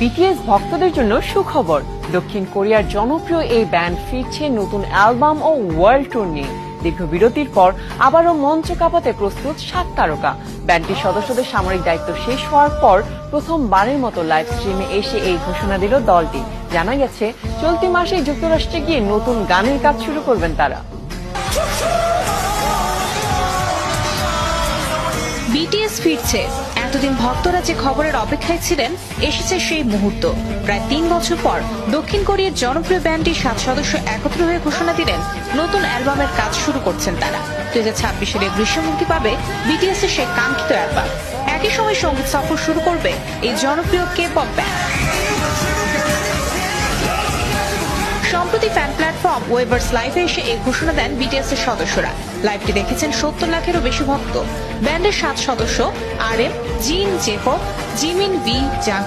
BTS ভক্তদের জন্য সুখবর। দক্ষিণ কোরিয়ার জনপ্রিয় এই ব্যান্ড ফিরছে নতুন অ্যালবাম ও ওয়ার্ল্ড ট্যুর নিয়ে। দীর্ঘ বিরতির পর আবারও মঞ্চ কাঁপাতে প্রস্তুত 7 তারকা। ব্যান্ডটির সদস্যদের সামরিক দায়িত্ব শেষ হওয়ার পর প্রথমবারের মতো লাইভ স্ট্রিমে এসে এই ঘোষণা দিল দলটি। জানা গেছে চলতি মাসেই যুক্তরাষ্ট্রে গিয়ে নতুন গানের কাজ শুরু করবেন তারা। বিটিএস ফিরছে। এতদিন ভক্তরা যে খবরের অপেক্ষায় ছিলেন, এসেছে সেই মুহূর্ত। প্রায় 3 বছর পর দক্ষিণ কোরিয়ার জনপ্রিয় ব্যান্ডটির 7 সদস্য একত্র হয়ে ঘোষণা দিলেন নতুন অ্যালবামের কাজ শুরু করছেন তারা। 2026 সালে গ্রীষ্মে মুক্তি পাবে বিটিএস এর সেই কাঙ্ক্ষিত অ্যালবাম। একই সময় সঙ্গীত সফর শুরু করবে এই জনপ্রিয় কে-পপ ব্যান্ড। সম্প্রতি ফ্যান প্ল্যাটফর্ম ওয়েভার্স লাইভে এসে এই ঘোষণা দেন বিটিএস এর সদস্যরা। লাইভটি দেখেছেন 70 লাখেরও বেশি ভক্ত। ব্যান্ডের 7 সদস্য RM, জিন, জেহো, জিমিন, ভি, জাং